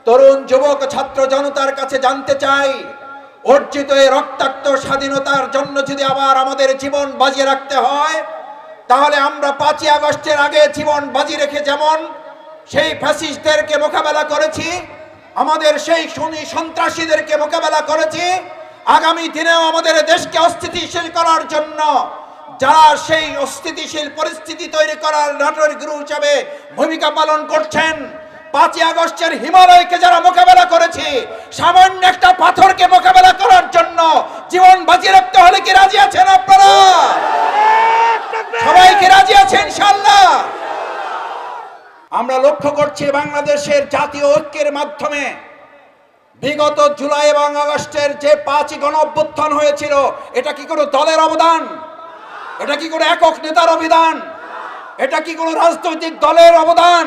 তরুণ যুবক ছাত্র জনতার কাছে জানতে চাই, অর্জিত এই রক্তাক্ত স্বাধীনতার জন্য যদি আবার আমাদের জীবন বাজি রাখতে হয়, তাহলে আমরা 5ই আগস্টের আগে জীবন বাজি রেখে যেমন সেই ফ্যাসিস্টদেরকে মোকাবেলা করেছি, আমাদের সেই সুন্নি সন্ত্রাসীদেরকে মোকাবেলা করেছি, আগামী দিনেও আমাদের দেশকে অস্থিতিশীল করার জন্য যারা সেই অস্থিতিশীল পরিস্থিতি তৈরি করার নাটক গুরু হিসাবে ভূমিকা পালন করছেন, 5ই আগস্টের হিমালয়কে যারা মোকাবেলা করেছে, সামান্য একটা পাথরকে মোকাবেলা করার জন্য জীবন বাজি রাখতে হলে কি রাজি আছেন আপনারা? সবাই কি রাজি আছেন ইনশাআল্লাহ? আমরা লক্ষ্য করছি বাংলাদেশের জাতীয় ঐক্যের মাধ্যমে বিগত জুলাই এবং আগস্টের যে 5ই গণ অভ্যুত্থান হয়েছিল, এটা কি কোনো দলের অবদান? এটা কি কোনো একক নেতার অবদান? এটা কি কোনো রাজনৈতিক দলের অবদান?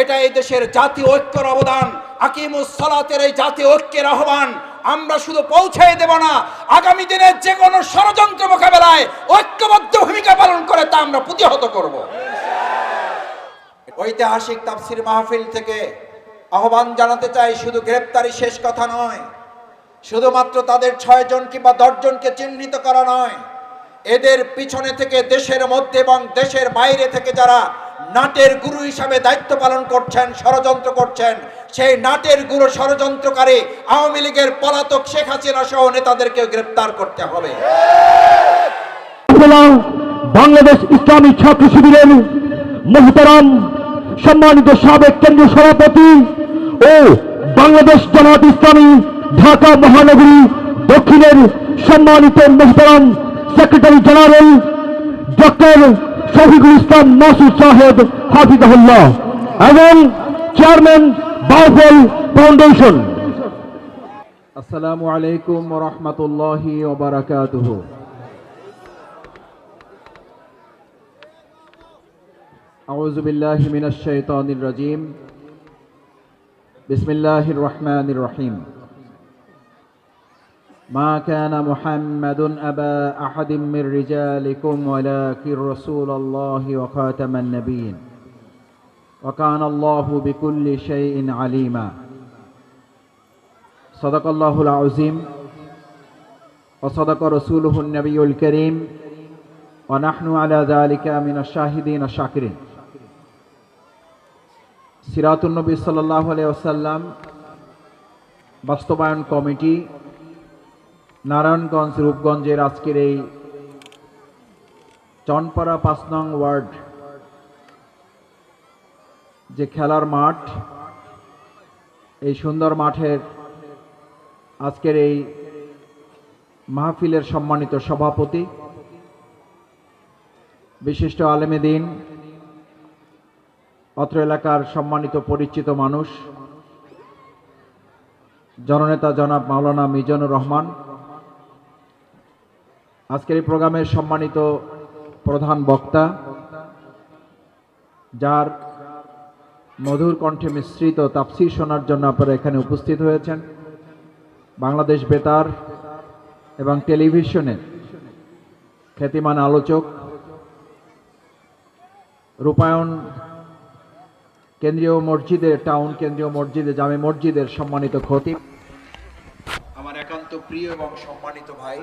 এটা এই দেশের জাতীয় ঐক্যের অবদান। আকিমুস সালাতের এই জাতীয় ঐক্যের আহ্বান আমরা শুধু পৌঁছাই দেব না, আগামী দিনে যে কোনো ষড়যন্ত্র মোকাবেলায় ঐক্যবদ্ধ ভূমিকা পালন করে তা আমরা প্রতিহত করব। ঐতিহাসিক তাফসীর মাহফিল থেকে আহ্বান জানাতে চাই, শুধু গ্রেপ্তারি শেষ কথা নয়, শুধুমাত্র তাদের 6 জন কিংবা 10 জনকে চিহ্নিত করা নয়, এদের পিছনে থেকে দেশের মধ্যে এবং দেশের বাইরে থেকে যারা নাটের গুরু হিসাবে দায়িত্ব পালন করছেন, ষড়যন্ত্র করছেন, সেই নাটের গুরু ষড়যন্ত্রকারী আওয়ামী লীগের পলাতক শেখ হাসিনা সহ নেতাদেরকে গ্রেফতার করতে হবে। বাংলাদেশ ইসলামী ছাত্র শিবিরের মোহতারাম সম্মানিত সাবেক কেন্দ্রীয় সভাপতি ও বাংলাদেশ জামাত ইসলামী ঢাকা মহানগরী দক্ষিণের সম্মানিত মোহতারাম secretary general doctor Shafiqul Islam Masud সাহেব হাফিজাহুল্লাহ এবং চেয়ারম্যান বাউফল ফাউন্ডেশন। আসসালামু আলাইকুম ওয়া রাহমাতুল্লাহি ওয়া বারাকাতুহু। আউযু বিল্লাহি মিনাশ শাইতানির রাজীম। বিসমিল্লাহির রহমানির রহিম। মা কানা মুহাম্মাদুন আবা আহাদিম মির রিজালিকুম ওয়ালাকিন রাসূলুল্লাহি ওয়া খাতামান নাবিয়্যিন ওয়া কানা আল্লাহু বিকুল্লি শাইইন আলিমা। সাদাকাল্লাহুল আযীম ওয়া সাদাকা রাসূলুহুন নাবিয়্যুল কারীম ওয়া নাহনু আলা যালিকা মিনাশ শাহিদিন ওয়া শাকিরিন। সিরাতুন নবী সাল্লাল্লাহু আলাইহি ওয়াসাল্লাম বাস্তবায়ন কমিটি নারায়ণগঞ্জ রূপগঞ্জের আজকের এই চনপাড়া 5 নং ওয়ার্ড যে খেলার মাঠ, এই সুন্দর মাঠের আজকের এই মাহফিলের সম্মানিত সভাপতি, বিশিষ্ট আলেমে দ্বীন, অত্র এলাকার সম্মানিত পরিচিত মানুষ, জননেতা জনাব মাওলানা মিজানুর রহমান, আজকের এই প্রোগ্রামের সম্মানিত প্রধান বক্তা, যার মধুর কণ্ঠে মিশ্রিত তাফসীর শোনার জন্য আপনারা এখানে উপস্থিত হয়েছেন, বাংলাদেশ বেতার এবং টেলিভিশনের খ্যাতিমান আলোচক, রূপায়ণ কেন্দ্রীয় মসজিদের টাউন কেন্দ্রীয় মসজিদে জামে মসজিদের সম্মানিত খতিব, আমার একান্ত প্রিয় এবং সম্মানিত ভাই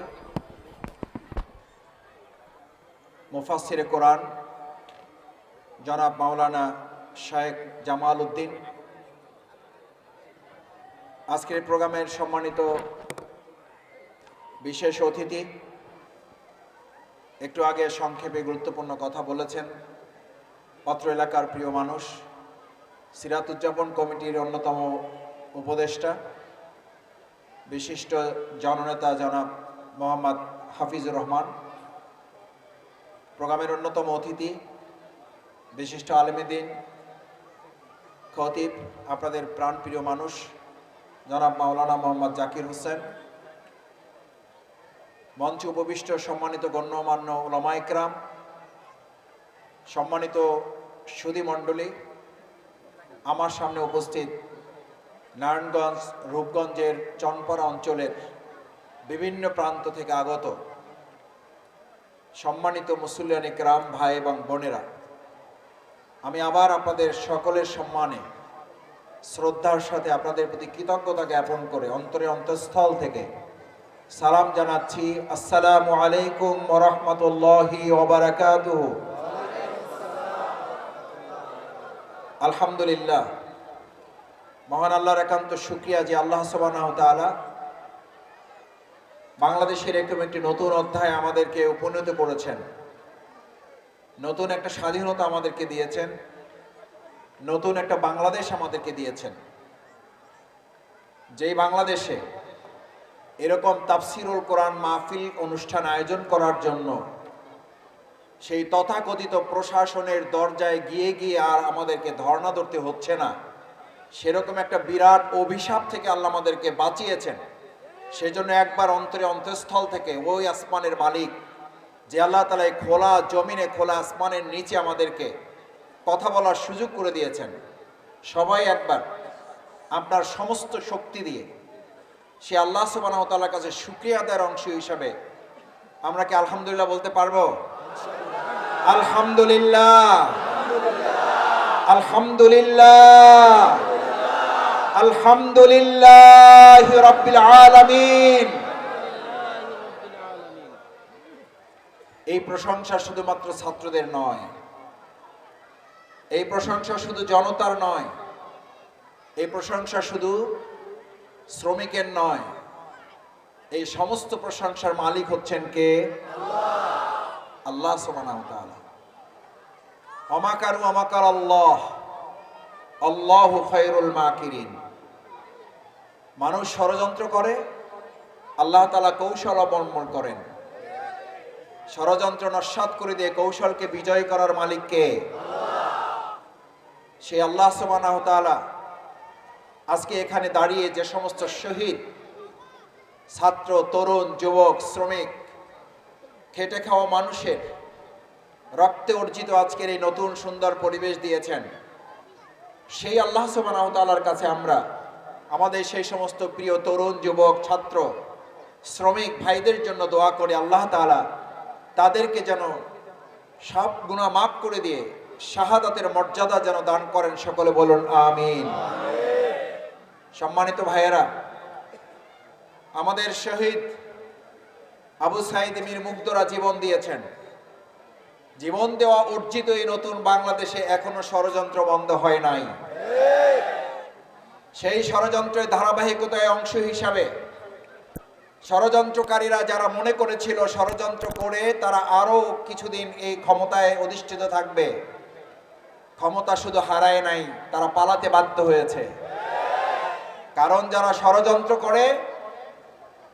মুফাসসিরে কোরআন জনাব মাওলানা শেখ জামাল উদ্দিন, আজকের প্রোগ্রামের সম্মানিত বিশেষ অতিথি, একটু আগে সংক্ষেপে গুরুত্বপূর্ণ কথা বলেছেন অত্র এলাকার প্রিয় মানুষ, সিরাত উদযাপন কমিটির অন্যতম উপদেষ্টা, বিশিষ্ট জননেতা জনাব মোহাম্মদ হাফিজুর রহমান, প্রোগ্রামের অন্যতম অতিথি, বিশিষ্ট আলেমে দ্বীন, খতিব, আপনাদের প্রাণপ্রিয় মানুষ জনাব মাওলানা মোহাম্মদ জাকির হোসেন, মঞ্চে উপবিষ্ট সম্মানিত গণ্যমান্য উলামায়ে কেরাম, সম্মানিত সুধী মণ্ডলী, আমার সামনে উপস্থিত নারায়ণগঞ্জ রূপগঞ্জের চনপাড়া অঞ্চলের বিভিন্ন প্রান্ত থেকে আগত সম্মানিত মুসল্লিয়ানে কেরাম ভাই এবং বোনেরা, আমি আবার আপনাদের সকলের সম্মানে শ্রদ্ধার সাথে আপনাদের প্রতি কৃতজ্ঞতা জ্ঞাপন করে অন্তরের অন্তঃস্থল থেকে সালাম জানাচ্ছি। আসসালামু আলাইকুম ওয়া রাহমাতুল্লাহি ওয়া বারাকাতুহু। আলহামদুলিল্লাহ, মহান আল্লাহর একান্ত শুকরিয়া যে আল্লাহ সুবহানাহু ওয়া তাআলা বাংলাদেশের এরকম একটি নতুন অধ্যায় আমাদেরকে উপনীত করেছেন, নতুন একটা স্বাধীনতা আমাদেরকে দিয়েছেন, নতুন একটা বাংলাদেশ আমাদেরকে দিয়েছেন। যেই বাংলাদেশে এরকম তাফসিরুল কোরআন মাহফিল অনুষ্ঠান আয়োজন করার জন্য সেই তথাকথিত প্রশাসনের দরজায় গিয়ে গিয়ে আর আমাদেরকে ধর্ণা ধরতে হচ্ছে না, সেরকম একটা বিরাট অভিশাপ থেকে আল্লাহ আমাদেরকে বাঁচিয়েছেন। সেজন্য একবার অন্তরে অন্তঃস্থল থেকে ওই আসমানের মালিক যে আল্লাহ তাআলা এই খোলা জমিনে খোলা আসমানের নিচে আমাদেরকে কথা বলার সুযোগ করে দিয়েছেন, সবাই একবার আপনার সমস্ত শক্তি দিয়ে সে আল্লাহ সুবহানাহু ওয়া তাআলার কাছে শুকরিয়া আদায়ের অংশ হিসাবে আমরা কি আলহামদুলিল্লাহ বলতে পারবো? আলহামদুলিল্লাহ, আলহামদুলিল্লাহ, আলহামদুলিল্লাহ রাব্বিল আলামিন। এই প্রশংসা শুধুমাত্র ছাত্রদের নয়, এই প্রশংসা শুধু জনতার নয়, এই প্রশংসা শুধু শ্রমিকের নয়, এই সমস্ত প্রশংসার মালিক হচ্ছেন কে? আল্লাহ সুবহানাহু ওয়া তাআলা। ওয়ামাকারু ওয়ামাকার আল্লাহ, আল্লাহু খায়রুল মাকিরিন। মানুষ ষড়যন্ত্র করে, আল্লাহ তাআলা কৌশল অবলম্বন করেন। ষড়যন্ত্র নস্যাৎ করে দিয়ে কৌশলকে বিজয় করার মালিক কে? সেই আল্লাহ সুবহানাহু ওয়া তাআলা আজকে এখানে দাঁড়িয়ে যে সমস্ত শহীদ ছাত্র, তরুণ, যুবক, শ্রমিক, খেটে খাওয়া মানুষের রক্তে অর্জিত আজকের এই নতুন সুন্দর পরিবেশ দিয়েছেন, সেই আল্লাহ সুবহানাহু ওয়া তাআলার কাছে আমরা আমাদের সেই সমস্ত প্রিয় তরুণ, যুবক, ছাত্র, শ্রমিক ভাইদের জন্য দোয়া করি আল্লাহ তাআলা তাদেরকে যেন সব গুনাহ মাফ করে দিয়ে শাহাদাতের মর্যাদা যেন দান করেন। সকলে বলুন আমিন। সম্মানিত ভাইয়েরা, আমাদের শহীদ আবু সাঈদ মীর মুগ্ধরা জীবন দিয়েছেন। জীবন দেওয়া অর্জিত এই নতুন বাংলাদেশে এখনো ষড়যন্ত্র বন্ধ হয় নাই। সেই ষড়যন্ত্রের ধারাবাহিকতায় অংশ হিসাবে ষড়যন্ত্রকারীরা যারা মনে করেছিল ষড়যন্ত্র করে তারা আরো কিছুদিন এই ক্ষমতায় অধিষ্ঠিত থাকবে, ক্ষমতা শুধু হারায় নাই, তারা পালাতে বাধ্য হয়েছে। কারণ যারা ষড়যন্ত্র করে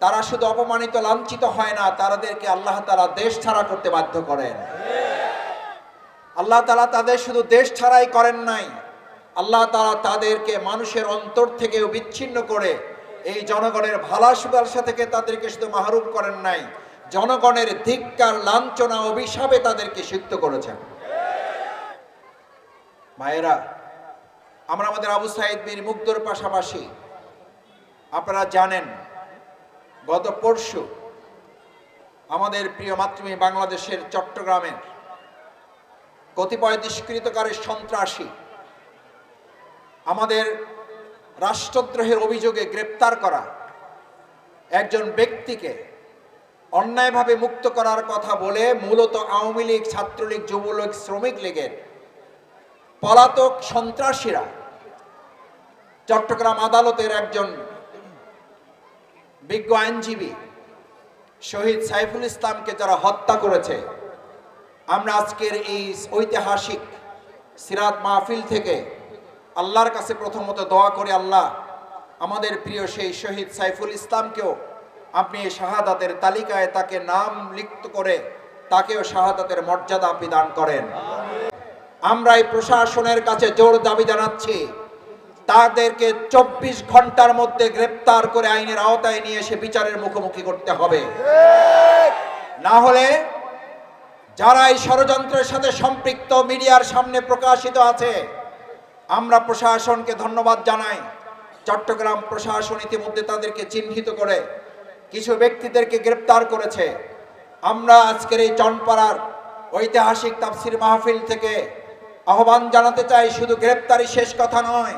তারা শুধু অপমানিত লাঞ্ছিত হয় না, তাদেরকে আল্লাহ তাআলা দেশ ছাড়া করতে বাধ্য করেন। আল্লাহ তাআলা তাদের শুধু দেশ ছাড়াই করেন নাই, আল্লাহ তাআলা তাদেরকে মানুষের অন্তর থেকেও বিচ্ছিন্ন করে এই জনগণের ভালোবাসা থেকে তাদেরকে শুধু মাহরুম করেন নাই, জনগণের ধিক্কার, লাঞ্ছনা, অভিশাপে তাদেরকে সিক্ত করেছেন। ভাইয়েরা, আমরা আমাদের আবু সাঈদ মীর মুগ্ধর পাশাপাশি আপনারা জানেন গত পরশু আমাদের প্রিয় মাতৃভূমি বাংলাদেশের চট্টগ্রামের কতিপয় দুষ্কৃতকারী সন্ত্রাসী আমাদের রাষ্ট্রদ্রোহের অভিযোগে গ্রেপ্তার করা একজন ব্যক্তিকে অন্যায়ভাবে মুক্ত করার কথা বলে মূলত আওয়ামী লীগ, ছাত্রলীগ, যুবলীগ, শ্রমিক লীগের পলাতক সন্ত্রাসীরা চট্টগ্রাম আদালতের একজন বিজ্ঞ আইনজীবী শহীদ সাইফুল ইসলামকে যারা হত্যা করেছে, আমরা আজকের এই ঐতিহাসিক সিরাত মাহফিল থেকে আল্লাহর কাছে প্রথমত দোয়া করি, আল্লাহ আমাদের প্রিয় সেই শহীদ সাইফুল ইসলামকেও আপনি এই শাহাদাতের তালিকায় তাকে নাম লিখিত করে তাকেও শাহাদাতের মর্যাদা আপনি দান করেন। আমরা এই প্রশাসনের কাছে জোর দাবি জানাচ্ছি, তাদেরকে 24 ঘন্টার মধ্যে গ্রেপ্তার করে আইনের আওতায় নিয়ে এসে বিচারের মুখোমুখি করতে হবে। না হলে যারা এই ষড়যন্ত্রের সাথে সম্পৃক্ত মিডিয়ার সামনে প্রকাশিত আছে, আমরা প্রশাসনকে ধন্যবাদ জানাই। চট্টগ্রাম প্রশাসন ইতিমধ্যে তাদেরকে চিহ্নিত করে কিছু ব্যক্তিদেরকে গ্রেপ্তার করেছে। আমরা আজকের এই চনপাড়ার ঐতিহাসিক তাফসির মাহফিল থেকে আহ্বান জানাতে চাই, শুধু গ্রেপ্তারি শেষ কথা নয়,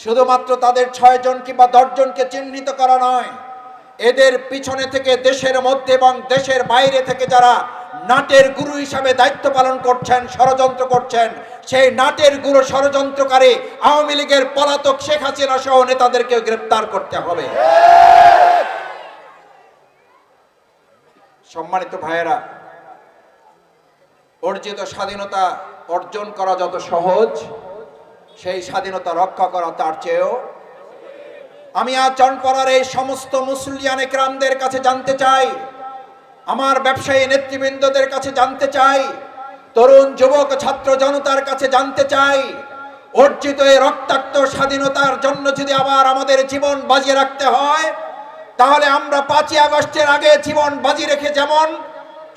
শুধুমাত্র তাদের 6 জন কিংবা 10 জনকে চিহ্নিত করা নয়, এদের পিছনে থেকে দেশের মধ্যে এবং দেশের বাইরে থেকে যারা নাটের গুরু হিসাবে দায়িত্ব পালন করছেন, ষড়যন্ত্র করছেন, সেই নাটের গুরু ষড়যন্ত্রকারী আওয়ামী লীগের পলাতক শেখ হাসিনা সহ নেতাদেরকে গ্রেফতার করতে হবে। সম্মানিত ভাইয়েরা, অর্জিত স্বাধীনতা অর্জন করা যত সহজ, সেই স্বাধীনতা রক্ষা করা তার চেয়েও। আমি আজ চনপাড়ার এই সমস্ত মুসলিয়ান একরামদের কাছে জানতে চাই, আমার ব্যবসায়ী নেতৃবৃন্দদের কাছে জানতে চাই, তরুণ যুবক ছাত্র জনতার কাছে জানতে চাই, অর্জিত এই রক্তাক্ত স্বাধীনতার জন্য যদি আবার আমাদের জীবন বাজি রাখতে হয়, তাহলে আমরা 5ই আগস্টের আগে জীবন বাজি রেখে যেমন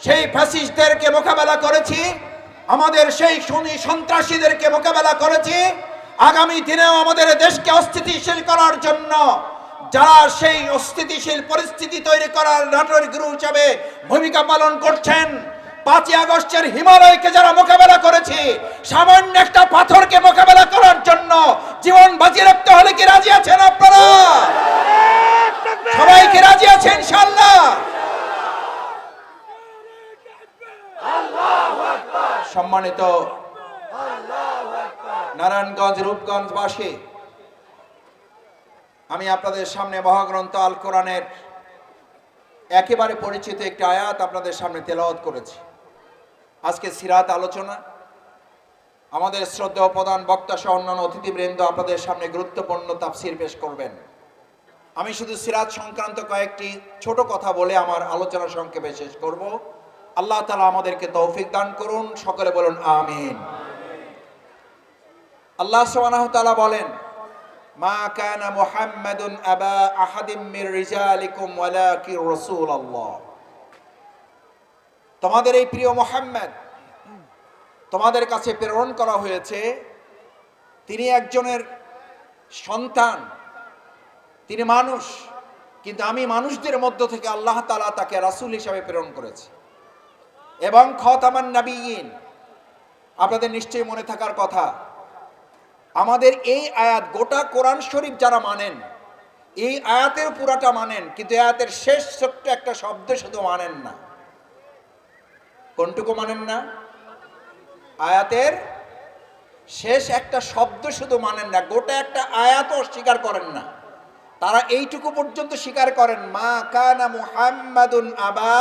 সেই ফ্যাসিস্টদেরকে মোকাবেলা করেছি, আমাদের সেই সুন্নি সন্ত্রাসীদেরকে মোকাবেলা করেছি, আগামী দিনেও আমাদের দেশকে অস্থিতিশীল করার জন্য যারা সেই অস্থিতিশীল পরিস্থিতি তৈরি করার নাটের গুরু হিসাবে ভূমিকা পালন করছেন, 5ই আগস্টের হিমালয়কে যারা মোকাবেলা করেছি, সামান্য একটা পাথরকে মোকাবেলা করার জন্য জীবন বাজি রাখতে হলে কি রাজি আছেন আপনারা? সবাই কি রাজি আছেন ইনশাআল্লাহ? সম্মানিত নারায়ণগঞ্জ রূপগঞ্জবাসী, আমি আপনাদের সামনে মহাগ্রন্থ আল কোরআনের একেবারে পরিচিত একটি আয়াত আপনাদের সামনে তেলাওয়াত করেছি। আজকে সিরাত আলোচনা, আমাদের শ্রদ্ধেয় প্রধান বক্তা সহ অন্যান্য অতিথিবৃন্দ আপনাদের সামনে গুরুত্বপূর্ণ তাফসির পেশ করবেন। আমি শুধু সিরাত সংক্রান্ত কয়েকটি ছোট কথা বলে আমার আলোচনা সংক্ষেপে শেষ করব। আল্লাহ তাআলা আমাদেরকে তৌফিক দান করুন, সকলে বলুন আমিন। আল্লাহ সুবহানাহু ওয়া তাআলা বলেন, মা কানা মুহাম্মাদুন আবা আহাদিম মির রিজালিকুম ওয়ালাকিন রাসূলুল্লাহ। তোমাদের এই প্রিয় মুহাম্মদ তোমাদের কাছে প্রেরণ করা হয়েছে, তিনি একজনের সন্তান, তিনি মানুষ, কিন্তু আমি মানুষদের মধ্য থেকে আল্লাহ তাআলা তাকে রাসূল হিসেবে প্রেরণ করেছি এবং খাতামান নবিয়্যিন। আপনাদের নিশ্চয়ই মনে থাকার কথা, আমাদের এই আয়াত, গোটা কোরআন শরীফ যারা মানেন, এই আয়াতের পুরাটা মানেন, কিন্তু আয়াতের শেষ ছোট্ট একটা শব্দ শুধু মানেন না। কোনটুকু মানেন না? আয়াতের শেষ একটা শব্দ শুধু মানেন না, গোটা একটা আয়াতও স্বীকার করেন না। তারা এইটুকু পর্যন্ত স্বীকার করেন, মা কানা মুহাম্মাদুন আবা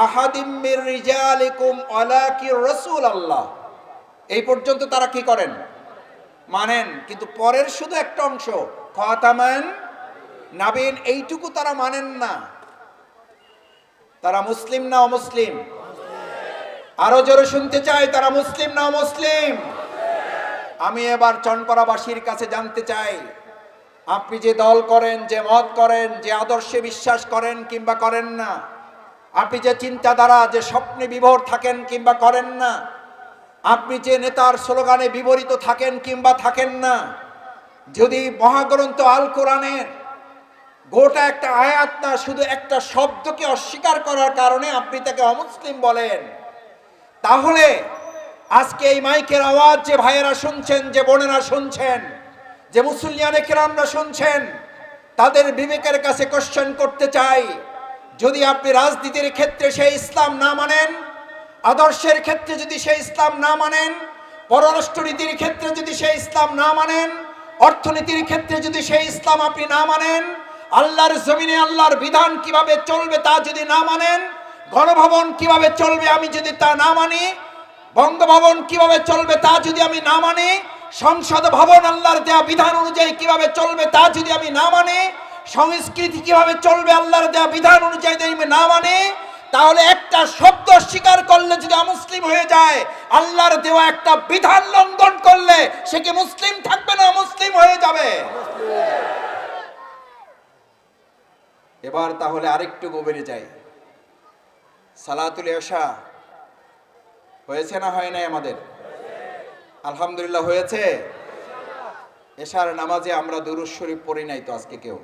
আহাদিম মির রিজালিকুম ওয়ালাকিন রাসূলুল্লাহ। এই পর্যন্ত তারা কি করেন? মানেন, কিন্তু পরের শুধু একটা অংশ খাতামান নাবিয়্যিন, এইটুকু তারা মানেন না। তারা মুসলিম না অমুসলিম? আরো জোরে শুনতে চাই, তারা মুসলিম না অমুসলিম? আমি এবার চনপাড়াবাসীর কাছে জানতে চাই, আপনি যে দল করেন, যে মত করেন, যে আদর্শে বিশ্বাস করেন কিংবা করেন না, আপনি যে চিন্তাধারা, যে স্বপ্নে বিভোর থাকেন কিংবা করেন না, আপনি যে নেতার স্লোগানে বিবরিত থাকেন কিংবা থাকেন না, যদি মহাগ্রন্থ আল কোরআনের গোটা একটা আয়াত না, শুধু একটা শব্দকে অস্বীকার করার কারণে আপনি তাকে অমুসলিম বলেন, তাহলে আজকে এই মাইকের আওয়াজ যে ভাইয়েরা শুনছেন, যে বোনেরা শুনছেন, যে মুসলিয়ানে কেরামরা শুনছেন, তাদের বিবেকের কাছে কোশ্চেন করতে চাই, যদি আপনি রাজনীতির ক্ষেত্রে সেই ইসলাম না মানেন, আদর্শের ক্ষেত্রে যদি সেই ইসলাম না মানেন, পররাষ্ট্রনীতির ক্ষেত্রে যদি সেই ইসলাম না মানেন, অর্থনীতির ক্ষেত্রে যদি সেই ইসলাম আপনি না মানেন, আল্লাহর জমিনে আল্লাহর বিধান কিভাবে চলবে তা যদি না মানেন, গণভবন কিভাবে চলবে আমি যদি তা না মানি, বঙ্গভবন কিভাবে চলবে তা যদি আমি না মানি, সংসদ ভবন আল্লাহর দেয়া বিধান অনুযায়ী কিভাবে চলবে তা যদি আমি না মানি, সংস্কৃতি কিভাবে চলবে আল্লাহর দেয়া বিধান অনুযায়ী যদি আমি না মানি, তাহলে একটা শব্দ স্বীকার করলে যদি অমুসলিম হয়ে যায়, আল্লাহর দেওয়া একটা বিধান লঙ্ঘন করলে সে কি মুসলিম থাকবে না মুসলিম হয়ে যাবে? এবার তাহলে আরেকটু গভীরে যাই। সালাতুল ইশা হয়েছে না হয় নাই? আমাদের আলহামদুলিল্লাহ হয়েছে। এশার নামাজে আমরা দুরূদ শরীফ পড়ি নাই তো, আজকে কেউ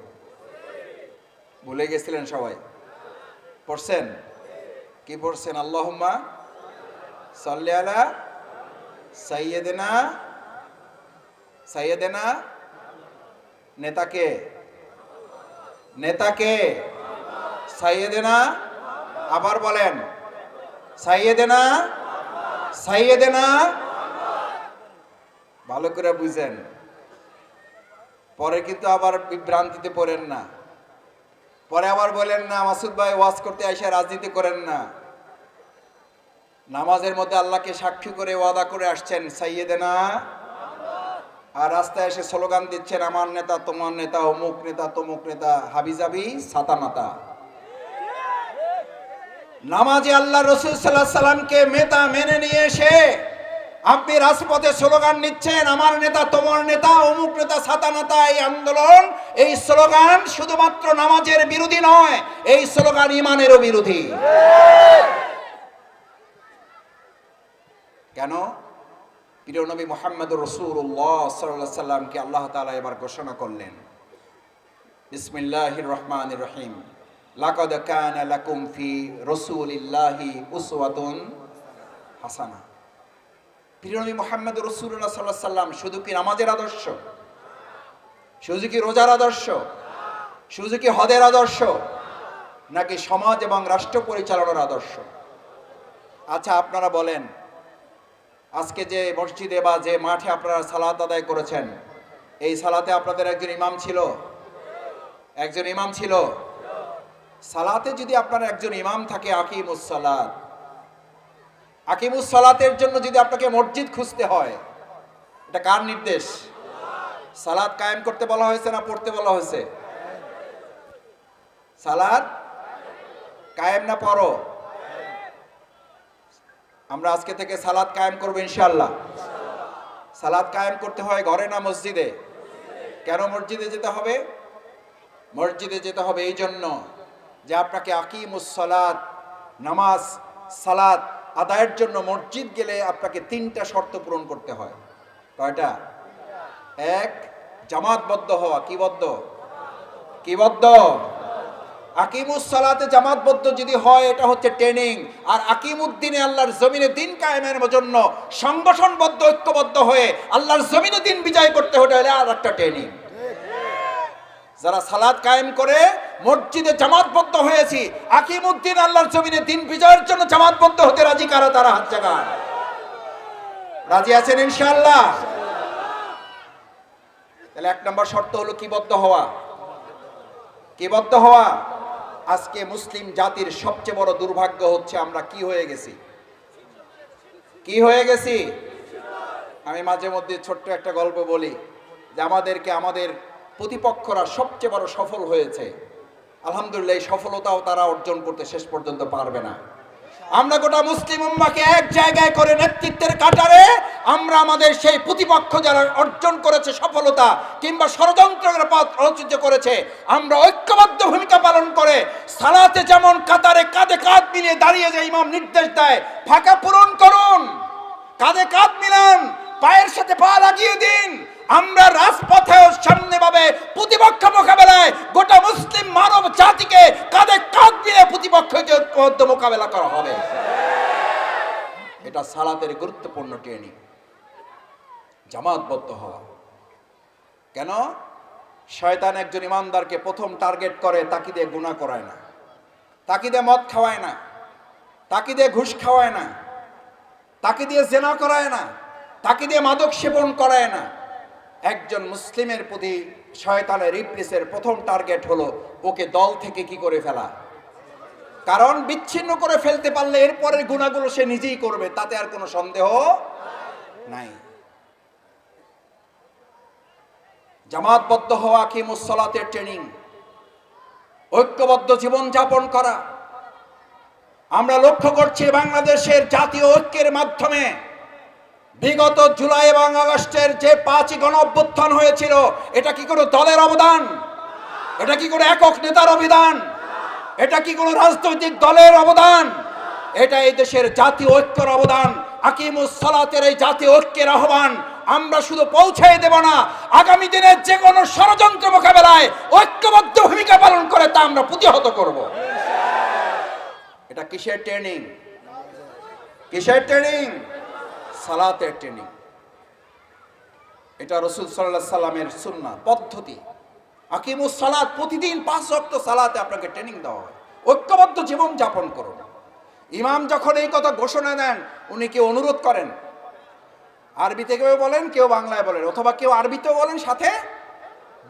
ভুলে গেছিলেন? সবাই পড়ছেন? কি পড়ছেন? আল্লাহুম্মা সাল্লি আলা সাইয়্যিদিনা নেতাকে নেতাকে সাইয়েদেনা, আবার বলেন সাইয়েদেনা, সাইয়েদেনা। ভালো করে বুঝেন, পরে কিন্তু আবার বিভ্রান্তিতে পড়েন না, পরে আবার বলেন না মাসুদ ভাই ওয়াজ করতে এসে রাজনীতি করেন না। নামাজের মধ্যে আল্লাহকে সাক্ষী করে ওয়াদা করে আসছেন সাইয়েদেনা, আর রাস্তায় এসে স্লোগান দিচ্ছেন আমার নেতা তোমার নেতা, অমুক নেতা তমুক নেতা, হাবিজাবি সাতামাতা। নামাজে আল্লাহ রাসূল সাল্লাল্লাহু আলাইহি সাল্লামকে নেতা মেনে নিয়ে এসে আপনি রাজপথে স্লোগান নিচ্ছেন আমার নেতা তোমার নেতা, অমুক নেতা সাতানাতা। এই আন্দোলন, এই স্লোগান শুধুমাত্র নামাজের বিরোধী নয়, এই স্লোগান ইমানেরও বিরোধী। কেন? প্রিয় নবী মুহাম্মদুর রাসূলুল্লাহ সাল্লাল্লাহু আলাইহি সাল্লামকে আল্লাহ তাআলা এবার ঘোষণা করলেন, বিসমিল্লাহির রহমানির রহিম, লাকাদ কানা লাকুম ফি রাসূলিল্লাহি উসওয়াতুন হাসানাহ। প্রিয় নবী মুহাম্মদুর রাসূলুল্লাহ সাল্লাল্লাহু আলাইহি সাল্লাম শুধু কি নামাজের আদর্শ, শুধু কি রোজার আদর্শ, শুধু কি হজের আদর্শ, নাকি সমাজ এবং রাষ্ট্র পরিচালনার আদর্শ? আচ্ছা আপনারা বলেন, আজকে যে মসজিদে বা যে মাঠে আপনারা সালাত আদায় করেছেন, এই সালাতে আপনাদের একজন ইমাম ছিল, একজন ইমাম ছিল। সালাতে যদি আপনার একজন ইমাম থাকে, আকিমুস সালাত, আকিমুস সালাতের জন্য যদি আপনাকে মসজিদ খুঁজতে হয়, এটা কার নির্দেশ? সালাত কায়েম করতে বলা হয়েছে না পড়তে বলা হয়েছে? সালাত কায়েম না পড়ো? আমরা আজকে থেকে সালাত কায়েম করবো ইনশাআল্লাহ। সালাত কায়েম করতে হয় ঘরে না মসজিদে? কেন মসজিদে যেতে হবে? মসজিদে যেতে হবে এই জন্য যে আপনাকে আকিমুস সালাত, নামাজ সালাত আদায়ের জন্য মসজিদ গেলে আপনাকে 3টা শর্ত পূরণ করতে হয়। কয়টা? এক, জামাতবদ্ধ হওয়া। কি বদ্ধ? কি বদ্ধ? আকিমুস সালাতে জামাতবদ্ধ যদি হয় এটা হচ্ছে ট্রেনিং, আর আকিমুদ্দিনে আল্লাহর জমিনে দিন কায়েমের জন্য সংগঠনবদ্ধ ঐক্যবদ্ধ হয়ে আল্লাহর জমিনে দিন বিজয় করতে হলে আর একটা ট্রেনিং। যারা সালাত কায়েম করে মসজিদে জামাতবদ্ধ হয়েছি, আকিমুদ্দিন আল্লাহর জমিনে দিন বিজয়ের জন্য জামাতবদ্ধ হতে রাজি কারা? তারা হাত জাগান। রাজি আছেন ইনশাআল্লাহ? তাহলে 1 নম্বর শর্ত হলো কিবদ্ধ হওয়া। কিবদ্ধ হওয়া। আজকে মুসলিম জাতির সবচেয়ে বড় দুর্ভাগ্য হচ্ছে আমরা কি হয়ে গেছি? কি হয়ে গেছি? আমি মাঝে মধ্যে ছোট্ট একটা গল্প বলি যে আমাদের প্রতিপক্ষরা সবচেয়ে বড় সফল হয়েছে। আলহামদুলিল্লাহ, এই সফলতাও তারা অর্জন করতে শেষ পর্যন্ত পারবে না। আমরা গোটা মুসলিম উম্মাহকে এক জায়গায় করে নেতৃত্বের কাটারে আমরা আমাদের সেই প্রতিপক্ষ যারা অর্জন করেছে সফলতা কিংবা ষড়যন্ত্রের পথ রচিত করেছে, আমরা ঐক্যবদ্ধ ভূমিকা পালন করে সালাতে যেমন কাতারে কাঁধে কাঁধ মিলিয়ে দাঁড়িয়ে যে ইমাম নির্দেশ দেয়, ফাঁকা পূরণ করুন, কাঁধে কাঁধ মিলান, পায়ের সাথে পা লাগিয়ে দিন। আমরা রাজপথেও সামনে ভাবে প্রতিপক্ষ মোকাবেলায় গোটা মুসলিম মানব জাতিকে কাঁধে কাঁধ দিয়ে প্রতিপক্ষকে ঐক্যবদ্ধ মোকাবেলা করা হবে। এটা সালাতের গুরুত্বপূর্ণ ট্রেনিং, জামাতবদ্ধ হওয়া। কেন? শয়তান একজন ইমানদারকে প্রথম টার্গেট করে তাকে দিয়ে গুনাহ করায় না, তাকে দিয়ে মদ খাওয়ায় না, তাকে দিয়ে ঘুষ খাওয়ায় না, তাকে দিয়ে জেনা করায় না, তাকে দিয়ে মাদক সেবন করায় না। একজন মুসলিমের প্রতি শয়তানের ইবলিসের প্রথম টার্গেট হলো ওকে দল থেকে কি করে ফেলা। কারণ বিচ্ছিন্ন করে ফেলতে পারলে এরপরের গুনাহগুলো সে নিজেই করবে, তাতে আর কোনো সন্দেহ নাই। জামাতবদ্ধ হওয়া, আকিমুস সালাতের ট্রেনিং, ঐক্যবদ্ধ জীবন যাপন করা। আমরা লক্ষ্য করছি বাংলাদেশের জাতীয় ঐক্যের মাধ্যমে বিগত জুলাই এবং আগস্টের যে 5ই গণঅভ্যুত্থান হয়েছিল, এটা কি কোনো দলের অবদান? এটা কি কোনো একক নেতার অবদান? এটা কি কোনো রাজনৈতিক দলের অবদান? এটা এই দেশের জাতীয় ঐক্যের অবদান। আকিমুস সালাতের এই জাতীয় ঐক্যের আহ্বান আমরা শুধু পৌঁছে দেব না, আগামী দিনে যে কোনো ষড়যন্ত্র মোকাবেলায় ঐক্যবদ্ধ ভূমিকা পালন করে তা আমরা প্রতিহত করব। এটা কিসের ট্রেনিং? কিসের ট্রেনিং? সালাতের ট্রেনিং। এটা রাসূল সাল্লাল্লাহু আলাইহি সাল্লামের সুন্নাহ পদ্ধতি। আকিমুস সালাত, প্রতিদিন 5 ওয়াক্ত সালাতে আপনাকে ট্রেনিং দেওয়া হয়। ঐক্যবদ্ধ জীবন যাপন করুন। ইমাম যখন এই কথা ঘোষণা দেন, উনি কেউ অনুরোধ করেন, আরবিতে কেউ বলেন, কেউ বাংলায় বলেন, অথবা কেউ আরবিতেও বলেন, সাথে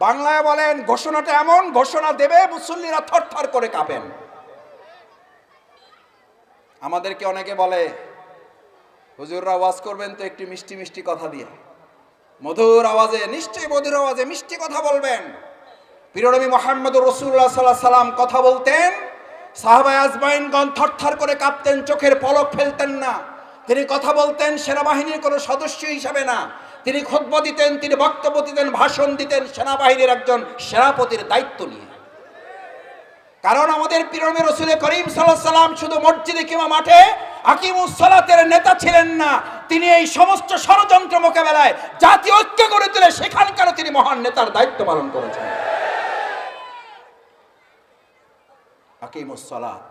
বাংলায় বলেন। ঘোষণাটা এমন ঘোষণা দেবে, মুসল্লিরা থরথর করে কাঁপেন। আমাদেরকে অনেকে বলে, হুজুররা ওয়াজ করবেন তো একটু মিষ্টি মিষ্টি কথা দিয়ে, মধুর আওয়াজে, নিশ্চয়ই মধুর আওয়াজে মিষ্টি কথা বলবেন। প্রিয়নবী মুহাম্মদুর রাসূলুল্লাহ সাল্লাল্লাহু আলাইহি সাল্লাম কথা বলতেন, সাহাবায়ে আজমাইনগণ থরথর করে কাঁপতেন, চোখের পলক ফেলতেন না। তিনি কথা বলতেন সেনাবাহিনীর কোনো সদস্য হিসাবে না, তিনি খুতবা দিতেন, তিনি বক্তব্য দিতেন, ভাষণ দিতেন সেনাবাহিনীর একজন সেনাপতির দায়িত্ব নিয়ে। কারণ আমাদের প্রিয়নবী রাসূল করিম সাল্লাল্লাহু আলাইহি সাল্লাম শুধু মসজিদে কিংবা মাঠে আকিমুস সালাতের নেতা ছিলেন না, তিনি এই সমস্ত ষড়যন্ত্র মোকাবেলায় জাতীয় ঐক্য গড়ে তুলে সেখানকার তিনি মহান নেতার দায়িত্ব পালন করেছেন। আকিমুস সালাত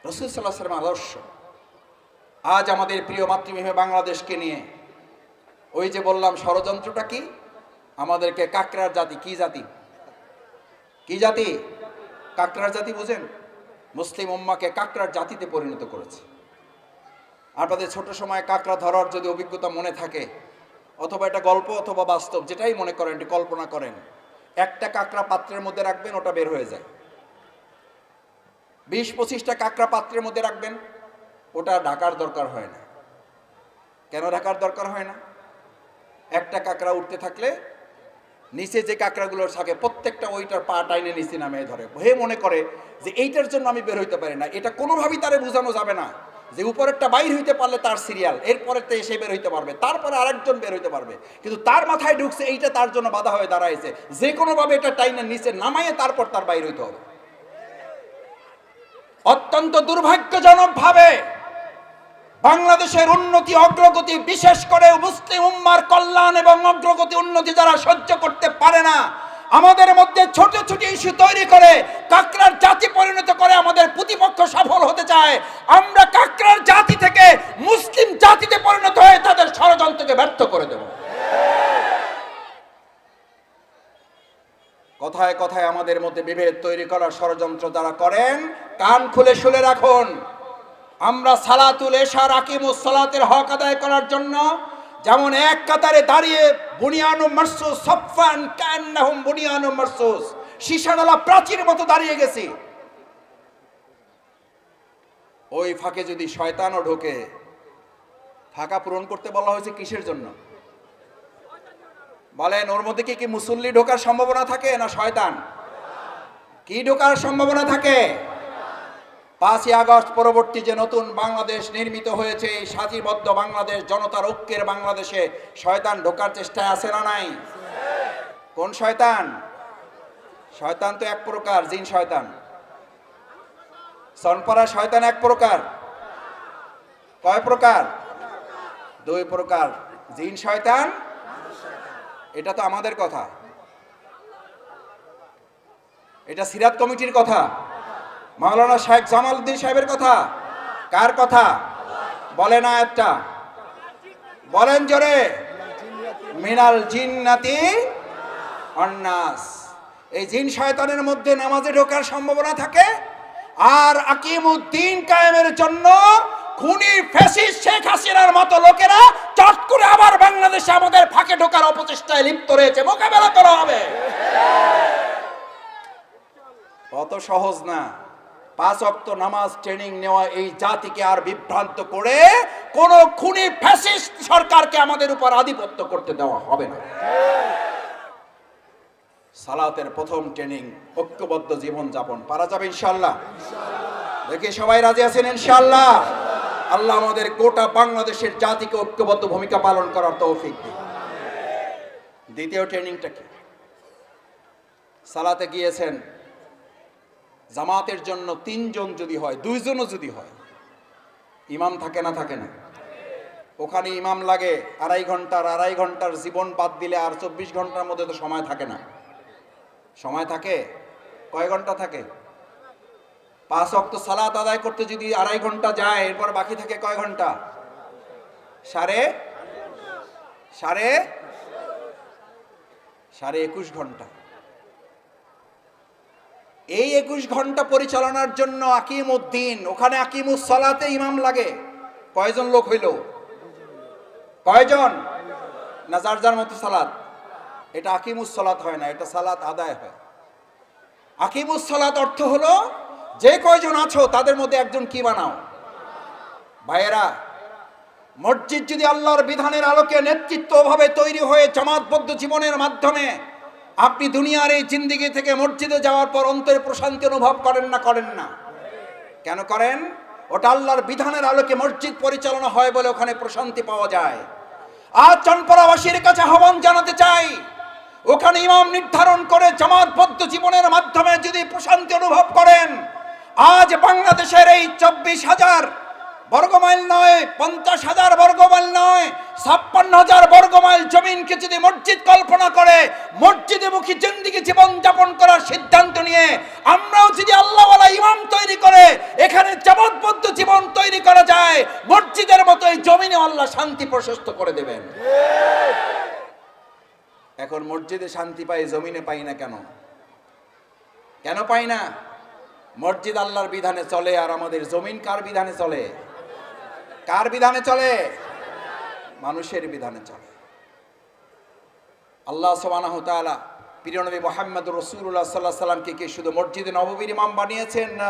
রাসূল সাল্লাল্লাহু আলাইহি ওয়াসাল্লামের আদর্শ। আজ আমাদের প্রিয় মাতৃভূমি বাংলাদেশকে নিয়ে ওই যে বললাম ষড়যন্ত্রটা কি, আমাদেরকে কাকড়ার জাতি, কি জাতি, কি জাতি, কাকড়ার জাতি বুঝেন, মুসলিম উম্মাহকে কাকড়ার জাতিতে পরিণত করেছে। আপনাদের ছোট সময় কাকড়া ধরার যদি অভিজ্ঞতা মনে থাকে, অথবা এটা গল্প অথবা বাস্তব, যেটাই মনে করেন, এটি কল্পনা করেন, একটা কাকড়া পাত্রের মধ্যে রাখবেন, ওটা বের হয়ে যায়। 20-25টা কাকড়া পাত্রের মধ্যে রাখবেন, ওটা ঢাকার দরকার হয় না। কেন ঢাকার দরকার হয় না? একটা কাকড়া উঠতে থাকলে নিচে যে কাকড়াগুলো থাকে প্রত্যেকটা ওইটার পা টাইনে নিচে নামে ধরে, হে মনে করে যে এইটার জন্য আমি বের হইতে পারি না। এটা কোনোভাবেই তারে বোঝানো যাবে না যে উপরেরটা বাইর হইতে পারলে তার সিরিয়াল, এরপরেরটা এসে বের হইতে পারবে, তারপরে আরেকজন বের হইতে পারবে। কিন্তু তার মাথায় ঢুকছে এইটা তার জন্য বাধা হয়ে দাঁড়াইছে, যে কোনোভাবে এটা টাইনে নিচে নামাইয়ে তারপর তার বাইর হইতে হবে। অত্যন্ত দুর্ভাগ্যজনক ভাবে বাংলাদেশের উন্নতি অগ্রগতি, বিশেষ করে মুসলিম উম্মার কল্যাণ এবং অগ্রগতি উন্নতি যারা সহ্য করতে পারে না, আমাদের মধ্যে ছোট ছোট ইস্যু তৈরি করে কাকড়ার জাতি পরিণত করে আমাদের প্রতিপক্ষ সফল হতে চায়। আমরা কাকড়ার জাতি থেকে মুসলিম জাতিতে পরিণত হয়ে তাদের ষড়যন্ত্রকে ব্যর্থ করে দেব। কথায় কথায় আমাদের মধ্যে বিভেদ তৈরি করার ষড়যন্ত্র যারা করেন, কান খুলে শুনে রাখুন। আমরা সালাতুল ইশা আকিমুস সালাতের হক আদায় করার জন্য যেমন এক কাতারে দাঁড়িয়ে বুনিয়ানুম মারসুস সাফান কান্নাহুম বুনিয়ানুম মারসুস, সীসাডালা প্রাচীর মতো দাঁড়িয়ে গেছি, ওই ফাঁকে যদি শয়তানও ঢোকে, ফাঁকা পূরণ করতে বলা হয়েছে কিসের জন্য বলেন? ওর মধ্যে কি মুসল্লি ঢোকার সম্ভাবনা থাকে না শয়তান? কি ঢোকার সম্ভাবনা থাকে? 5ই আগস্ট পরবর্তী যে নতুন বাংলাদেশ নির্মিত হয়েছে, এই সাজিবদ্ধ বাংলাদেশ, জনতার ঐক্যের বাংলাদেশে শয়তান ঢোকার চেষ্টায় আছে না নাই? কোন শয়তান? শয়তান তো এক প্রকার, জিন শয়তান। সনপাড়া শয়তান এক প্রকার, কয় প্রকার? 2 প্রকার, জিন শয়তান। এটা তো আমাদের কথা, এটা সিরাত কমিটির কথা, মাওলানা শেখ জামাল উদ্দিন সাহেবের কথা। কার কথা বলেন? আয়াতটা বলেন জোরে, মিনাল জিন্নাতি ওয়ান নাস। এই জিন শয়তানের মধ্যে নামাজে ঢোকার সম্ভাবনা থাকে, আর আকিমুদ্দিন কায়েমের জন্য খুনি ফ্যাসিস্ট শেখ হাসিনার মতো লোকেরা চট করে আবার বাংলাদেশে আমাদের ফাঁকে ঢোকার অপচেষ্টায় লিপ্ত রয়েছে। মোকাবেলা করা হবে, অত সহজ না। 5 ওয়াক্ত নামাজ ট্রেনিং নেওয়া এই জাতিকে আর বিভ্রান্ত করে কোন খুনি ফ্যাসিস্ট সরকারকে আমাদের উপর আধিপত্য করতে দেওয়া হবে না। সালাতের প্রথম ট্রেনিং ঐক্যবদ্ধ জীবন যাপন, পারা যাবে ইনশাআল্লাহ? দেখি সবাই রাজি আছেন ইনশাআল্লাহ? আল্লাহ আমাদের গোটা বাংলাদেশের জাতিকে ঐক্যবদ্ধ ভূমিকা পালন করার তৌফিক দিন। দ্বিতীয় ট্রেনিংটা কি? সালাতে গিয়েছেন, জামাতের জন্য 3 জন যদি হয়, 2 জনও যদি হয়, ইমাম থাকে না থাকে না? ওখানে ইমাম লাগে 2.5 ঘন্টার, 2.5 ঘন্টার জীবন বাদ দিলে আর 24 ঘন্টার মধ্যে তো সময় থাকে না। সময় থাকে কয় ঘন্টা থাকে? 5 ওয়াক্ত সালাত আদায় করতে যদি 2.5 ঘন্টা যায়, এরপর বাকি থাকে কয় ঘন্টা? সাড়ে 21 ঘন্টা। এই 21 ঘন্টা পরিচালনার জন্য আকিমউদ্দিন, ওখানে আকিমুস সালাতে ইমাম লাগে। কয়জন লোক হইল? কয়জন? না যার যার মতো সালাত? এটা আকিমুস সালাত হয় না, এটা সালাত আদায় হয়। আকিমুস সালাত অর্থ হলো যে কয়জন আছো তাদের মধ্যে একজন কি বানাও। ভাইয়েরা, মসজিদ যদি আল্লাহর বিধানের আলোকে নেতৃত্বভাবে তৈরি হয়ে জামাতবদ্ধ জীবনের মাধ্যমে আপনি দুনিয়ার এই জিন্দেগি থেকে মসজিদে যাওয়ার পর অন্তরে প্রশান্তি অনুভব করেন না? করেন না? কেন করেন? ওটা আল্লাহর বিধানের আলোকে মসজিদ পরিচালনা হয় বলে ওখানে প্রশান্তি পাওয়া যায়। আজ চনপাড়াবাসীর কাছে আহ্বান জানাতে চাই, ওখানে ইমাম নির্ধারণ করে জামাতবদ্ধ জীবনের মাধ্যমে যদি প্রশান্তি অনুভব করেন, আজ বাংলাদেশের এই 24,000 বর্গমাইল নয়, 50,000 বর্গমাইল নয়, 56,000 বর্গমাইল জমিনকে যদি মসজিদ কল্পনা করে মসজিদে মুখী জিন্দেগি জীবন যাপন করার সিদ্ধান্ত নিয়ে আমরাও যদি আল্লাহওয়ালা ইমাম তৈরি করে এখানে জামাতবদ্ধ জীবন তৈরি করা যায়, মসজিদের মতো এই জমিনে আল্লাহ শান্তি প্রশস্ত করে দেবেন। এখন মসজিদে শান্তি পাই, জমিনে পাই না কেন? কেন পাই না? মসজিদ আল্লাহর বিধানে চলে আর আমাদের জমিন কার বিধানে চলে? কার বিধানে চলে? মানুষের বিধানে চলে। আল্লাহ সুবহানাহু ওয়া তাআলা প্রিয় নবী মুহাম্মদুর রাসূলুল্লাহ সাল্লাল্লাহু আলাইহি সাল্লামকে কি শুধু মসজিদে নববীর ইমাম বানিয়েছেন না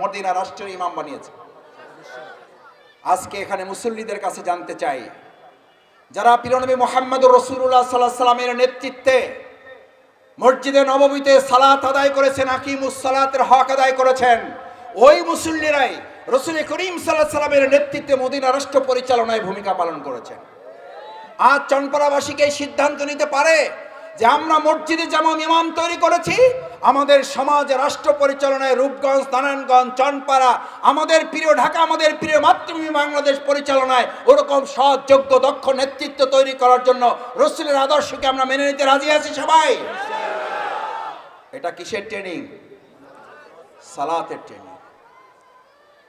মদিনা রাষ্ট্রের ইমাম বানিয়েছেন? আজকে এখানে মুসল্লিদের কাছে জানতে চাই, যারা প্রিয় নবী মুহাম্মদুর রাসূলুল্লাহ সাল্লাল্লাহু আলাইহি সাল্লামের নেতৃত্বে মসজিদে নববীতে সালাত আদায় করেছেন, আকিমুস সালাতের হক আদায় করেছেন, ওই মুসল্লিরাই রাসূল করিম সাল্লাল্লাহু আলাইহি সাল্লামের নেতৃত্বে মদিনা রাষ্ট্র পরিচালনায় ভূমিকা পালন করেছেন। আজ চনপাড়াবাসীকে এই সিদ্ধান্ত নিতে পারে যে আমরা মসজিদে যেমন ইমাম তৈরি করেছি, আমাদের সমাজ রাষ্ট্র পরিচালনায় রূপগঞ্জ, নারায়ণগঞ্জ, চনপাড়া, আমাদের প্রিয় ঢাকা, আমাদের প্রিয় মাতৃভূমি বাংলাদেশ পরিচালনায় ওরকম সৎ, যোগ্য, দক্ষ নেতৃত্ব তৈরি করার জন্য রাসূলের আদর্শকে আমরা মেনে নিতে রাজি আছি সবাই। এটা কিসের ট্রেনিং? সালাতের ট্রেনিং।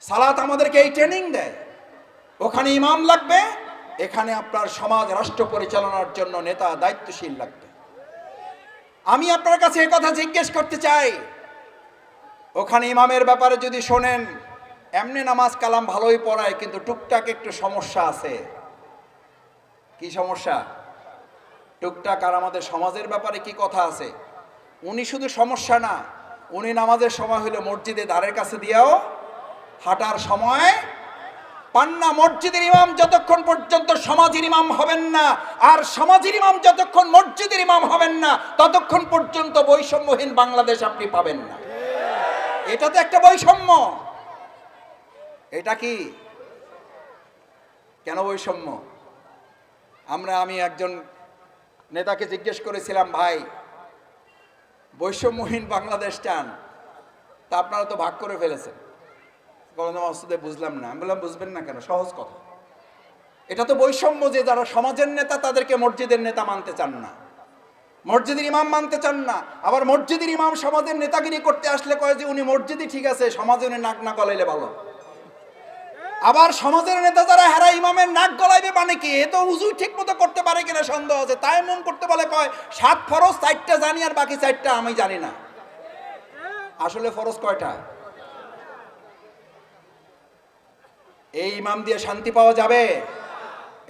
সালাত আমাদেরকে এই ট্রেনিং দেয়। ওখানে ইমাম লাগবে, এখানে আপনার সমাজ রাষ্ট্র পরিচালনার জন্য নেতা দায়িত্বশীল লাগবে। আমি আপনার কাছে এই কথা জিজ্ঞেস করতে চাই, ওখানে ইমামের ব্যাপারে যদি শোনেন এমনি নামাজ কালাম ভালোই পড়ায়, কিন্তু টুকটাক একটু সমস্যা আছে। কি সমস্যা? টুকটাক। আর আমাদের সমাজের ব্যাপারে কি কথা আছে? উনি শুধু সমস্যা না, উনি নামাজের সময় হলে মসজিদে দ্বারের কাছে দিয়েও হাঁটার সময় পান না। মসজিদের ইমাম যতক্ষণ পর্যন্ত সমাজের ইমাম হবেন না, আর সমাজের ইমাম যতক্ষণ মসজিদের ইমাম হবেন না, ততক্ষণ পর্যন্ত বৈষম্যহীন বাংলাদেশ আপনি পাবেন না। এটা তো একটা বৈষম্য। এটা কি? কেন বৈষম্য? আমি একজন নেতাকে জিজ্ঞেস করেছিলাম, ভাই বৈষম্যহীন বাংলাদেশ চান, তা আপনারা তো ভাগ করে ফেলেছেন। বুঝলাম না। আমি বললাম, বুঝবেন না কেন? সহজ কথা, এটা তো বৈষম্য যে যারা সমাজের নেতা তাদেরকে মসজিদের নেতা মানতে চান না, মসজিদের ইমাম মানতে চান না। আবার মসজিদের ইমাম সমাজের নেতাগিরি করতে আসলে কয় যে উনি মসজিদই ঠিক আছে, সমাজে উনি নাক না গলাইলে ভালো। আবার সমাজের নেতা যারা হেরা ইমামের নাক গলাইবে মানে কি? এ তো উজু ঠিক মতো করতে পারে কিনা সন্দেহ আছে, তাই মন করতে বলে কয় 7 ফরজ 4টা জানি আর বাকি 4টা আমি জানি না। আসলে ফরজ কয়টা? এই ইমাম দিয়ে শান্তি পাওয়া যাবে?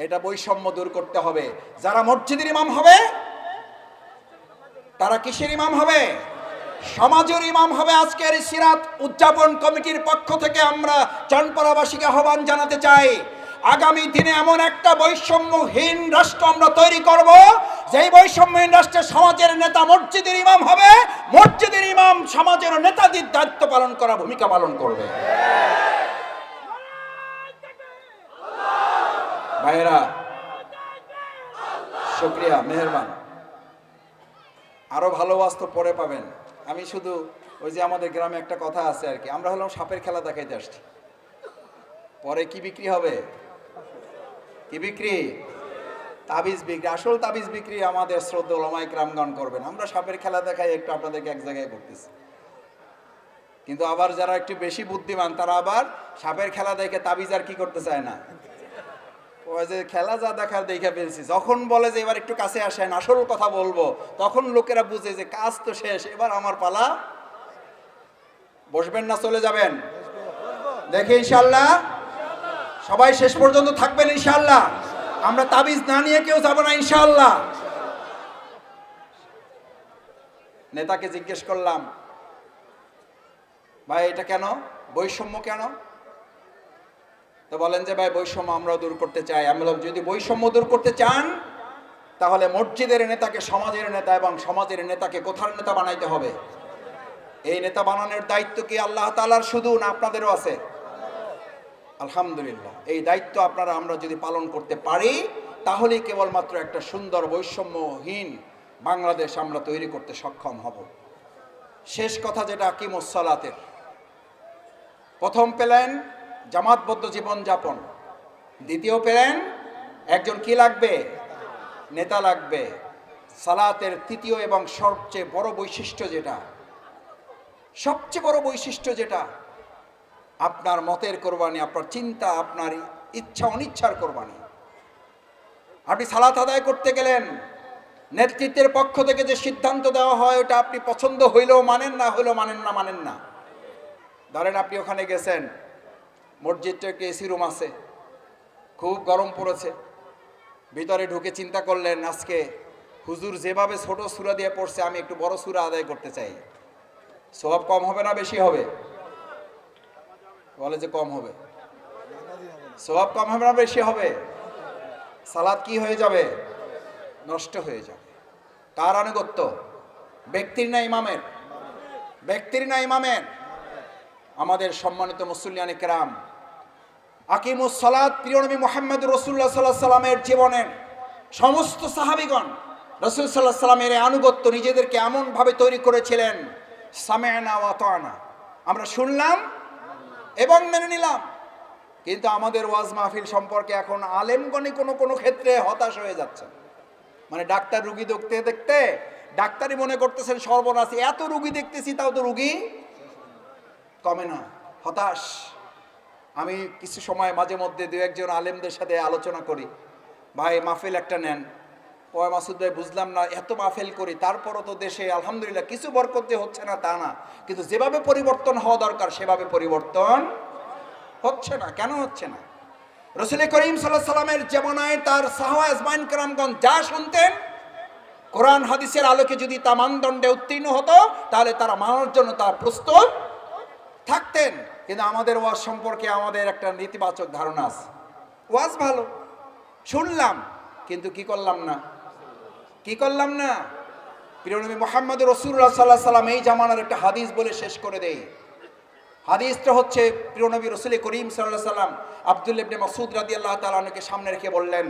এটা বৈষম্য দূর করতে হবে। যারা মসজিদের ইমাম হবে তারা কিসের ইমাম হবে? সমাজের ইমাম হবে। আজকের সিরাত উদযাপন কমিটির পক্ষ থেকে আমরা চনপাড়াবাসীকে আহ্বান জানাতে চাই, আগামী দিনে এমন একটা বৈষম্যহীন রাষ্ট্র আমরা তৈরি করব, যেই বৈষম্যহীন রাষ্ট্রে সমাজের নেতা মসজিদের ইমাম হবে, মসজিদের ইমাম সমাজের নেতাদের দায়িত্ব পালন করা ভূমিকা পালন করবে। ভাইরা, শুকরিয়া, মেহেরবান। আরো ভালোবাসা পরে পাবেন। আমি শুধু ওই যে আমাদের গ্রামে একটা কথা আছে আর কি, আমরা হলাম সাপের খেলা দেখাইতে আসছি, পরে কি বিক্রি হবে? কি বিক্রি? তাবিজ বিক্রি। আসল তাবিজ বিক্রি আমাদের শ্রদ্ধা ওলামায়ে কেরামগণ করবেন। আমরা সাপের খেলা দেখাই একটু আপনাদেরকে এক জায়গায় করতেছি, কিন্তু আবার যারা একটু বেশি বুদ্ধিমান তারা আবার সাপের খেলা দেখে তাবিজ আর কি করতে চায় না। ওই যে খেলা যা দেখার দেখে ফেলছি, যখন বলে যে এবার একটু কাছে আসেন আসল কথা বলবো, তখন লোকেরা বুঝে যে কাজ তো শেষ, এবার আমার পালা বসবেন না চলে যাবেন? দেখি ইনশাআল্লাহ সবাই শেষ পর্যন্ত থাকবেন ইনশাআল্লাহ। আমরা তাবিজ না নিয়ে কেউ যাব না ইনশাআল্লাহ। নেতাকে জিজ্ঞেস করলাম, ভাই এটা কেন, বৈষম্য কেন? তো বলেন যে ভাই বৈষম্য আমরাও দূর করতে চাই। আমি বললাম যদি বৈষম্য দূর করতে চান তাহলে মসজিদের নেতাকে সমাজের নেতা এবং সমাজের নেতাকে কোথার নেতা বানাইতে হবে। এই নেতা বানানোর দায়িত্ব কি আল্লাহ তাআলার শুধু, না আপনাদেরও আছে? আলহামদুলিল্লাহ, এই দায়িত্ব আপনারা আমরা যদি পালন করতে পারি তাহলেই কেবলমাত্র একটা সুন্দর বৈষম্যহীন বাংলাদেশ আমরা তৈরি করতে সক্ষম হব। শেষ কথা যেটা আকিমুস সালাতের, প্রথম পেলেন জামাতবদ্ধ জীবনযাপন, দ্বিতীয় পেলেন একজন কি লাগবে, নেতা লাগবে। সালাতের তৃতীয় এবং সবচেয়ে বড় বৈশিষ্ট্য যেটা, সবচেয়ে বড় বৈশিষ্ট্য যেটা, আপনার মতের কোরবানি, আপনার চিন্তা, আপনার ইচ্ছা অনিচ্ছার কোরবানি। আপনি সালাত আদায় করতে গেলেন, নেতৃত্বের পক্ষ থেকে যে সিদ্ধান্ত দেওয়া হয় ওটা আপনি পছন্দ হইলেও মানেন, না হইলেও মানেন না। ধরেন আপনি ওখানে গেছেন, মসজিদটা একটু এসি রুম আছে, খুব গরম পড়েছে, ভিতরে ঢুকে চিন্তা করলেন আজকে হুজুর যেভাবে ছোট সূরা দিয়ে পড়ছে আমি একটু বড় সূরা আদায় করতে চাই। সওয়াব কম হবে না বেশি হবে? বলে যে কম হবে। সওয়াব কম হবে না বেশি হবে? সালাত কি হয়ে যাবে? নষ্ট হয়ে যাবে। কার আনুগত্য? ব্যক্তির না ইমামের? ব্যক্তির না ইমামের? আমাদের সম্মানিত মুসল্লিয়ানে কেরাম, আকিমুস সালাত প্রিয় নবী মুহাম্মদ রাসূলুল্লাহ সাল্লাল্লাহু আলাইহি সাল্লামের জীবনের সমস্ত সাহাবীগণ রাসূল সাল্লাল্লাহু আলাইহি সাল্লামের আনুগত্য নিজেদেরকে এমন ভাবে তৈরি করেছিলেন, সামি'না ওয়া আতা'না, আমরা শুনলাম এবং মেনে নিলাম। কিন্তু আমাদের ওয়াজ মাহফিল সম্পর্কে এখন আলেমগণই কোনো ক্ষেত্রে হতাশ হয়ে যাচ্ছে। মানে ডাক্তার রুগী দেখতে দেখতে ডাক্তারই মনে করতেছেন সর্বনাশ, এত রুগী দেখতেছি তাও তো রুগী কমে না, হতাশ। আমি কিছু সময় মাঝে মধ্যে দু একজন আলেমদের সাথে আলোচনা করি, ভাই মাহফিল একটা নেন। পয় মাসুদ ভাই বুঝলাম না, এত মাহফিল করি তারপরও তো দেশে আলহামদুলিল্লাহ কিছু বরকত যে হচ্ছে না তা না, কিন্তু যেভাবে পরিবর্তন হওয়া দরকার সেভাবে পরিবর্তন হচ্ছে না। কেন হচ্ছে না? রাসূল করিম সাল্লাল্লাহু আলাইহি সাল্লামের জামানায় তার সাহাবা আজমাইন কেরামগণ যা শুনতেন, কোরআন হাদিসের আলোকে যদি তা মানদণ্ডে উত্তীর্ণ হতো তাহলে তারা মানার জন্য তার প্রস্তুত থাকতেন। কিন্তু আমাদের ওয়াজ সম্পর্কে আমাদের একটা নেতিবাচক ধারণা আছে। ওয়াজ ভালো শুনলাম, কিন্তু কি করলাম না। প্রিয় নবী মুহাম্মদ রাসূলুল্লাহ সাল্লাল্লাহু আলাইহি সাল্লাম এই জামানার একটা হাদিস বলে শেষ করে দেই। হাদিসটা হচ্ছে প্রিয় নবী রাসূল করিম সাল্লাল্লাহু আলাইহি সাল্লাম আব্দুল্লাহ ইবনে মাসউদ রাদিয়াল্লাহু তাআলা আনহুকে সামনে রেখে বললেন,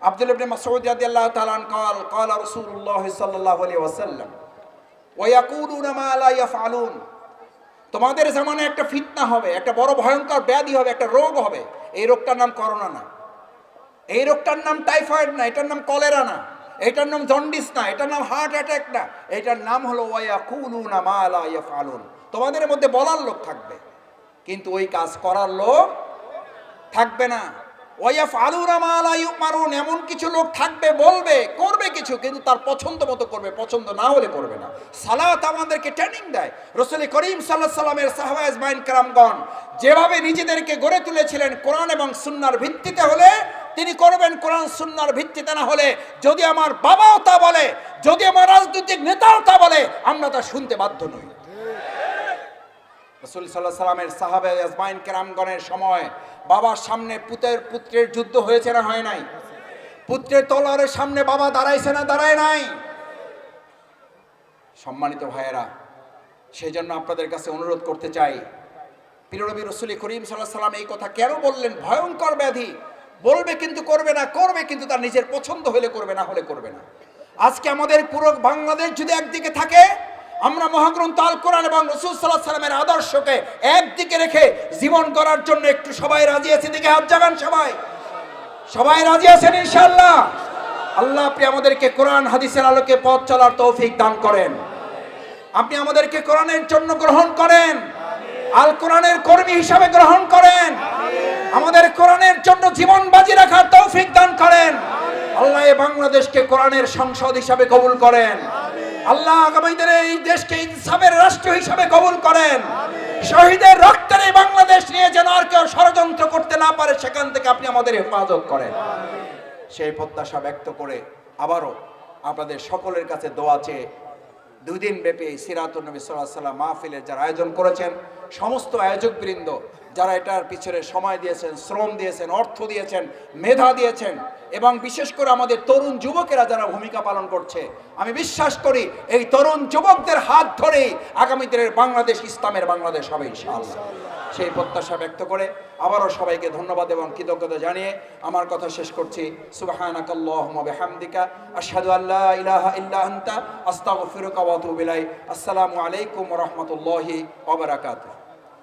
আব্দুল্লাহ ইবনে মাসউদ রাদিয়াল্লাহু তাআলা আনহু ক্বালা রাসূলুল্লাহ সাল্লাল্লাহু আলাইহি ওয়াসাল্লাম ওয়া ইয়াকুলুনা মা লা ইয়াফআলুন, তোমাদের জামানায় একটা ফিতনা হবে, একটা বড় ভয়ঙ্কর ব্যাধি হবে, একটা রোগ হবে। এই রোগটার নাম করোনা না, এই রোগটার নাম টাইফয়েড না, এটার নাম কলেরা না, এটার নাম জন্ডিস না, এটার নাম হার্ট অ্যাটাক না, এটার নাম হলো ওয়া ইয়াকুলুনা মা লা ইয়াফআলুন। তোমাদের মধ্যে বলার লোক থাকবে কিন্তু ওই কাজ করার লোক থাকবে না। ওয়া ইয়াফআলুনা মা লা ইউমারুন, এমন কিছু লোক থাকবে, বলবে করবে কিছু, কিন্তু তার পছন্দ মতো করবে, পছন্দ না হলে করবে না। সালাত আমাদেরকে ট্রেনিং দেয়। রাসূল করিম সাল্লাল্লাহু আলাইহি সাল্লামের সাহাবা আজমাইন কেরামগণ যেভাবে নিজেদেরকে গড়ে তুলেছিলেন কোরআন এবং সুন্নাহর ভিত্তিতে হলে তিনি করবেন, কোরআন সুন্নাহর ভিত্তিতে না হলে যদি আমার বাবাও তা বলে, যদি আমার রাজনৈতিক নেতাও তা বলে, আমরা তা শুনতে বাধ্য নই। রাসূল সাল্লাল্লাহু আলাইহি সাল্লামের সাহাবা আজমাইন কেরামগণের সময় বাবার সামনে পুত্রের যুদ্ধ হয়েছে না হয় নাই? পুত্রের তলোয়ারের সামনে বাবা দাঁড়াইছে না দাঁড়ায় নাই? সম্মানিত ভাইয়েরা, সেই জন্য আপনাদের কাছে অনুরোধ করতে চাই, প্রিয় নবী রাসূল করিম সাল্লাল্লাহু আলাইহি সাল্লাম এই কথা কেন বললেন? ভয়ঙ্কর ব্যাধি, বলবে কিন্তু করবে না, করবে কিন্তু তার নিজের পছন্দ হলে করবে, না হলে করবে না। আজকে আমাদের পুরো বাংলাদেশ যদি একদিকে থাকে, আমরা মহাগ্রন্থ আল কোরআন এবং রাসূল সাল্লাল্লাহু আলাইহি সাল্লামের আদর্শকে একদিকে রেখে জীবন গড়ার জন্য একটু সবাই রাজি আছি? দিকে হাত জাগান, সবাই রাজি আছেন ইনশাআল্লাহ? আল্লাহ আপনি আমাদেরকে কোরআন হাদিসের আলোকে পথ চলার তৌফিক দান করেন। আপনি আমাদেরকে কোরআনের জন্য গ্রহণ করেন, আল কোরআনের কর্মী হিসাবে গ্রহণ করেন, আমাদের কোরআনের জন্য জীবন বাজি রাখার তৌফিক দান করেন। আল্লাহ এই বাংলাদেশকে কোরআনের সংসদ হিসাবে কবুল করেন। আল্লাহ আগামী দিনে এই দেশকে ইনসাফের রাষ্ট্র হিসাবে কবুল করেন। শহীদের রক্তের এই বাংলাদেশ নিয়ে যেন আর কেউ ষড়যন্ত্র করতে না পারে, সেখান থেকে আপনি আমাদের হেফাজত করেন। সেই প্রত্যাশা ব্যক্ত করে আবারও আপনাদের সকলের কাছে দোয়া চেয়ে 2 দিন ব্যাপী এই সিরাতুন নবী সাল্লাল্লাহু আলাইহি ওয়াসাল্লাম মাহফিলের যারা আয়োজন করেছেন, সমস্ত আয়োজকবৃন্দ যারা এটার পিছনে সময় দিয়েছেন, শ্রম দিয়েছেন, অর্থ দিয়েছেন, মেধা দিয়েছেন, এবং বিশেষ করে আমাদের তরুণ যুবকেরা যারা ভূমিকা পালন করছে, আমি বিশ্বাস করি এই তরুণ যুবকদের হাত ধরেই আগামী দিনের বাংলাদেশ ইসলামের বাংলাদেশ হবে ইনশাআল্লাহ। সেই প্রত্যাশা ব্যক্ত করে আবারও সবাইকে ধন্যবাদ এবং কৃতজ্ঞতা জানিয়ে আমার কথা শেষ করছি। সুবহানাকাল্লাহুম্মা বিহামদিকা আশহাদু আল্লা ইলাহা ইল্লা আনতা আস্তাগফিরুকা ওয়া আতুবু ইলাইক। আসসালামু আলাইকুম ওয়া রাহমাতুল্লাহি ওয়া বারাকাতুহু।